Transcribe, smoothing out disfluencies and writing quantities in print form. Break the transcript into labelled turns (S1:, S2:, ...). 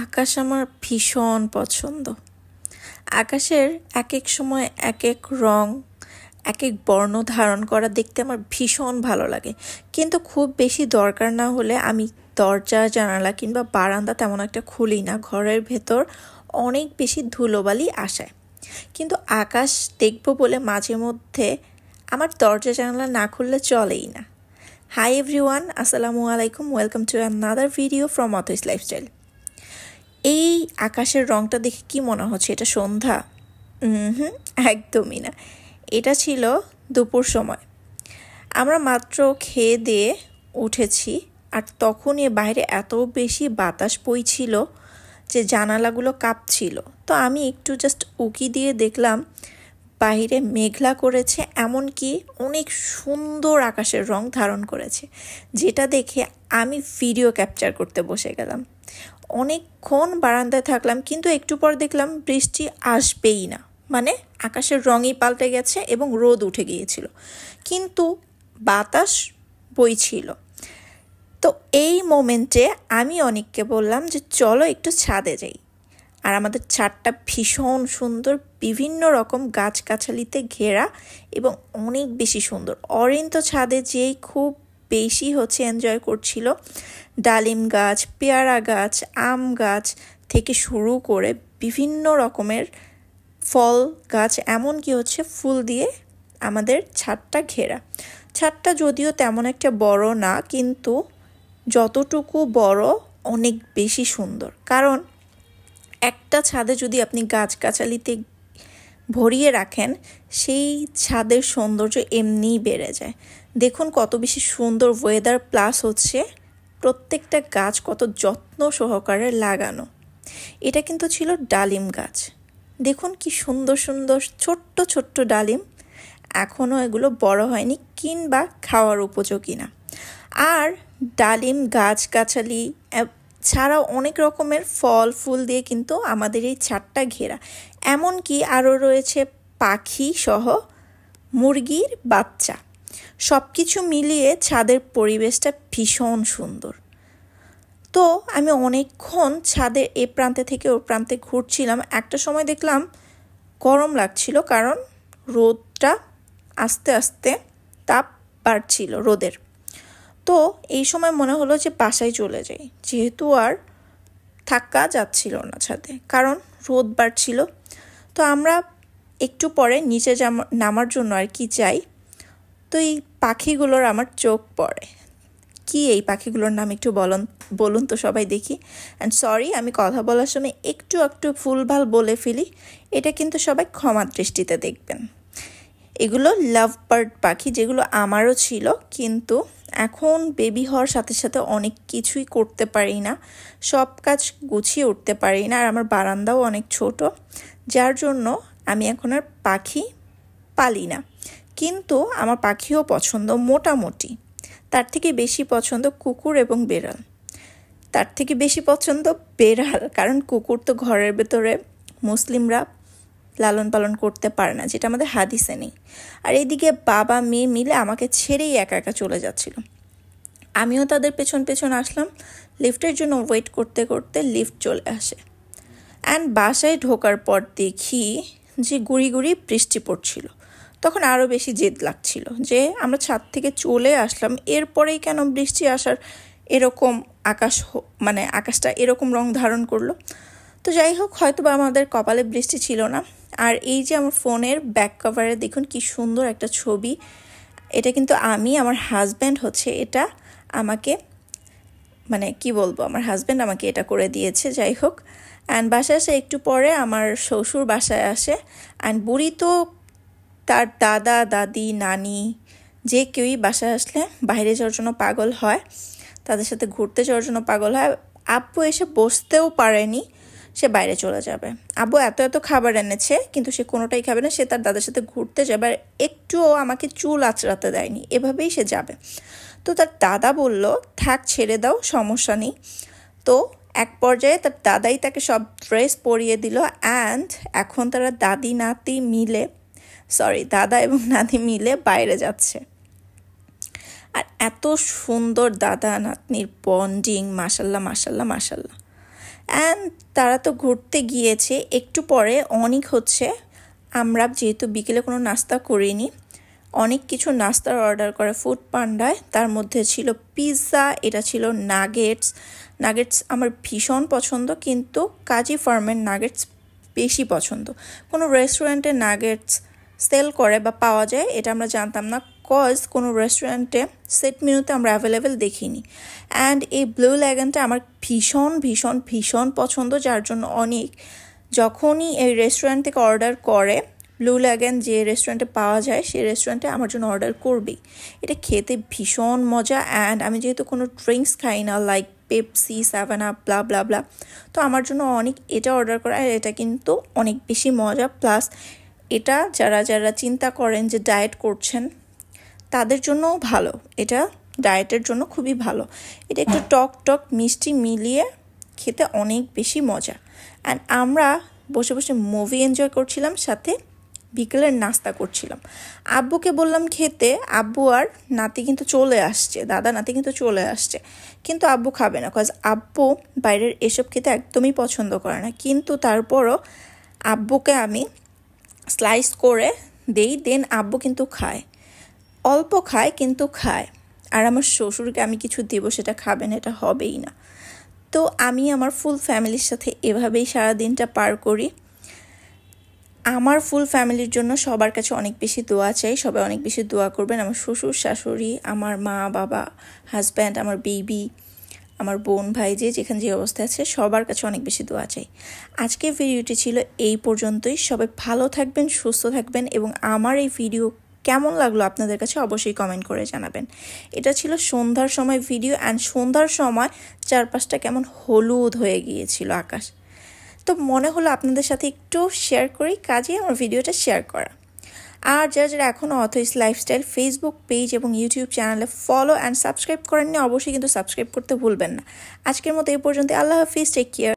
S1: আকাশ আমার ভীষণ পছন্দ। আকাশের এক এক সময় এক এক রং, এক এক বর্ণ ধারণ করা দেখতে আমার ভীষণ ভালো লাগে। কিন্তু খুব বেশি দরকার না হলে আমি দরজা জানালা কিংবা বারান্দা তেমন একটা খুলি না, ঘরের ভেতর অনেক বেশি ধুলোবালি আসায়। কিন্তু আকাশ দেখবো বলে মাঝে মধ্যে আমার দরজা জানালা না খুললে চলেই না। হাই এভরিওয়ান, আসসালামু আলাইকুম, welcome to another video from Othoi's lifestyle. এই আকাশের রংটা দেখে কি মনে হচ্ছে এটা সন্ধ্যা? একদমই না, এটা ছিল দুপুর সময়। আমরা মাত্র খেয়ে দিয়ে উঠেছি, আর তখনই বাইরে এত বেশি বাতাস বইছিল যে জানালাগুলো কাঁপছিল। তো আমি একটু জাস্ট উকি দিয়ে দেখলাম বাইরে মেঘলা করেছে, এমনকি অনেক সুন্দর আকাশের রং ধারণ করেছে, যেটা দেখে আমি ভিডিও ক্যাপচার করতে বসে গেলাম। অনেকক্ষণ বারান্দায় থাকলাম, কিন্তু একটু পর দেখলাম বৃষ্টি আসবেই না, মানে আকাশের রঙই পাল্টে গেছে এবং রোদ উঠে গিয়েছিল, কিন্তু বাতাস বইছিল। তো এই মোমেন্টে আমি অনেককে বললাম যে চলো একটু ছাদে যাই। আর আমাদের ছাদটা ভীষণ সুন্দর, বিভিন্ন রকম গাছগাছালিতে ঘেরা এবং অনেক বেশি সুন্দর। অরিন তো ছাদে যেই খুব বেশি এনজয় করছিল। ডালিম গাছ, পেয়ারা গাছ, আম গাছ থেকে শুরু করে বিভিন্ন রকমের ফল গাছ, এমনকি ফুল দিয়ে আমাদের ছাদটা ঘেরা। ছাদটা যদিও তেমন একটা বড় না, কিন্তু যতটুকু বড় অনেক বেশি সুন্দর। কারণ একটা ছাদে যদি আপনি গাছগাছালিতে ভরিয়ে রাখেন, সেই ছাদের সৌন্দর্য এমনিই বেড়ে যায়। দেখুন কত বেশি সুন্দর ওয়েদার, প্লাস প্রত্যেকটা গাছ কত যত্ন সহকারে লাগানো। এটা কিন্তু ছিল ডালিম গাছ। দেখুন কি সুন্দর সুন্দর ছোট্ট ছোট্ট ডালিম, এখনও এগুলো বড় হয়নি কিংবা খাওয়ার উপযোগী না। আর ডালিম গাছগাছালি ছাড়াও অনেক রকমের ফল ফুল দিয়ে কিন্তু আমাদের এই ছাদটা ঘেরা। এমনকি আরও রয়েছে পাখি সহ মুরগির বাচ্চা। সব কিছু মিলিয়ে ছাদের পরিবেশটা ভীষণ সুন্দর। তো আমি অনেকক্ষণ ছাদের এ প্রান্তে থেকে ও প্রান্তে ঘুরছিলাম। একটা সময় দেখলাম গরম লাগছিল, কারণ রোদটা আস্তে আস্তে তাপ বাড়ছিল রোদের। তো এই সময় মনে হলো যে বাসায় চলে যাই, যেহেতু আর থাকা যাচ্ছিল না ছাদে, কারণ রোদ বাড়ছিল। তো আমরা একটু পরে নিচে নামার জন্য যাই। তো এই পাখিগুলোর আমার চোখ পড়ে। কি এই পাখিগুলোর নাম একটু বলুন তো সবাই দেখি। অ্যান্ড সরি, আমি কথা বলার সময় একটু ভুলভাল বলে ফেলি, এটা কিন্তু সবাই ক্ষমা দৃষ্টিতে দেখবেন। এগুলো লাভ বার্ড পাখি, যেগুলো আমারও ছিল, কিন্তু এখন বেবি হওয়ার সাথে সাথে অনেক কিছুই করতে পারি না, সব কাজ গুছিয়ে উঠতে পারি না। আর আমার বারান্দাও অনেক ছোট, যার জন্য আমি এখন আর পাখি পালি না। কিন্তু আমার পাখিও পছন্দ মোটামুটি। তার থেকে বেশি পছন্দ কুকুর এবং বেড়াল। তার থেকে বেশি পছন্দ বেড়াল, কারণ কুকুর তো ঘরের ভেতরে মুসলিমরা লালন পালন করতে পারে না, যেটা আমাদের হাদিসে নেই। আর এইদিকে বাবা মেয়ে মিলে আমাকে ছেড়েই একা একা চলে যাচ্ছিল। আমিও তাদের পেছন পেছন আসলাম। লিফটের জন্য ওয়েট করতে করতে লিফট চলে আসে। অ্যান্ড বাসায় ঢোকার পর দেখি যে গুড়ি গুড়ি বৃষ্টি পড়ছিল। তখন আরও বেশি জেদ লাগছিল যে আমরা ছাদ থেকে চলে আসলাম, এরপরেই কেন বৃষ্টি আসার এরকম আকাশটা এরকম রং ধারণ করলো। তো যাই হোক, হয়তো বা আমাদের কপালে বৃষ্টি ছিল না। আর এই যে আমার ফোনের ব্যাক কভারে দেখুন কি সুন্দর একটা ছবি। এটা কিন্তু আমার হাজব্যান্ড এটা আমাকে আমার হাজব্যান্ড আমাকে এটা করে দিয়েছে। যাই হোক, অ্যান্ড বাসায় আসে একটু পরে আমার শ্বশুর বাসায় আসে। অ্যান্ড বুড়ি তো তার দাদা দাদি নানি যে কেউই বাসায় আসলে বাইরে যাওয়ার জন্য পাগল হয়, তাদের সাথে ঘুরতে যাওয়ার জন্য পাগল হয়। আব্বু এসে বসতেও পারেনি, সে বাইরে চলে যাবে। আব্বু এত খাবার এনেছে, কিন্তু সে কোনোটাই খাবে না, সে তার দাদার সাথে ঘুরতে যাবে। আর একটুও আমাকে চুল আঁচড়াতে দেয়নি, এভাবেই সে যাবে। তো তার দাদা বলল থাক, ছেড়ে দাও, সমস্যা নেই। তো এক পর্যায়ে তার দাদাই তাকে সব ড্রেস পরিয়ে দিল। অ্যান্ড এখন তারা দাদা এবং নাতি মিলে বাইরে যাচ্ছে। আর এত সুন্দর দাদা নাতনির বন্ডিং, মাশাল্লাহ মাশাল্লাহ মাশাল্লাহ। অ্যান্ড তারা তো ঘুরতে গিয়েছে। একটু পরে অনেক হচ্ছে, আমরা যেহেতু বিকেলে কোনো নাস্তা করিনি, অনেক কিছু নাস্তার অর্ডার করে ফুড পান্ডায়। তার মধ্যে ছিল পিৎজা, এটা ছিল নাগেটস। নাগেটস আমার ভীষণ পছন্দ, কিন্তু কাজী ফার্মের নাগেটস বেশি পছন্দ। কোনো রেস্টুরেন্টে নাগেটস সেল করে বা পাওয়া যায় এটা আমরা জানতাম না, কজ কোনো রেস্টুরেন্টে সেট মেনুতে আমরা অ্যাভেলেবেল দেখিনি। অ্যান্ড এই ব্লু ল্যাগনটা আমার ভীষণ ভীষণ ভীষণ পছন্দ, যার জন্য অনেক যখনই এই রেস্টুরেন্ট থেকে অর্ডার করে, ব্লু ল্যাগন যে রেস্টুরেন্টে পাওয়া যায় সেই রেস্টুরেন্টে আমার জন্য অর্ডার করবেই। এটা খেতে ভীষণ মজা। অ্যান্ড আমি যেহেতু কোনো ড্রিঙ্কস খাই না, লাইক পেপসি, 7 আপ, ব্লা ব্লা ব্লা, তো আমার জন্য অনেক এটা অর্ডার করা। আর এটা কিন্তু অনেক বেশি মজা। প্লাস এটা যারা যারা চিন্তা করেন যে ডায়েট করছেন তাদের জন্যও ভালো, এটা ডায়েটের জন্য খুবই ভালো। এটা একটু টক টক মিষ্টি মিলিয়ে খেতে অনেক বেশি মজা। অ্যান্ড আমরা বসে বসে মুভি এনজয় করছিলাম, সাথে বিকেলের নাস্তা করছিলাম। আব্বুকে বললাম খেতে, আব্বু আর নাতি কিন্তু চলে আসছে, দাদা নাতি কিন্তু চলে আসছে, কিন্তু আব্বু খাবে না, কজ আব্বু বাইরের এসব খেতে একদমই পছন্দ করে না। কিন্তু তারপরও আব্বুকে আমি স্লাইস করে দেই, দেন আব্বু কিন্তু খায়, অল্প খায় কিন্তু খায়। আর আমার শ্বশুরকে আমি কিছু দেবো, সেটা খাবেন, এটা হবেই না। তো আমি আমার ফুল ফ্যামিলির সাথে এভাবেই সারা দিনটা পার করি। আমার ফুল ফ্যামিলির জন্য সবার কাছে অনেক বেশি দোয়া চাই, সবাই অনেক বেশি দোয়া করবেন। আমার শ্বশুর শাশুড়ি, আমার মা বাবা, হাজব্যান্ড, আমার বেবি, আমার বোন ভাই, যে যেখানে যে অবস্থায় আছে সবার কাছে অনেক বেশি দোয়া চাই। আজকের ভিডিওটি ছিল এই পর্যন্তই। সবাই ভালো থাকবেন, সুস্থ থাকবেন, এবং আমার এই ভিডিও কেমন লাগলো আপনাদের কাছে অবশ্যই কমেন্ট করে জানাবেন। এটা ছিল সন্ধ্যার সময় ভিডিও, অ্যান্ড সন্ধ্যার সময় চারপাশটা কেমন হলুদ হয়ে গিয়েছিল আকাশ, তো মনে হলো আপনাদের সাথে একটু শেয়ার করি, কাজে আমার ভিডিওটা শেয়ার করা। আর যারা যারা এখনও অথইস লাইফস্টাইল ফেসবুক পেজ এবং ইউটিউব চ্যানেলে ফলো অ্যান্ড সাবস্ক্রাইব করেননি, অবশ্যই কিন্তু সাবস্ক্রাইব করতে ভুলবেন না। আজকের মতো এই পর্যন্ত, আল্লাহ হাফিজ, টেক কেয়ার।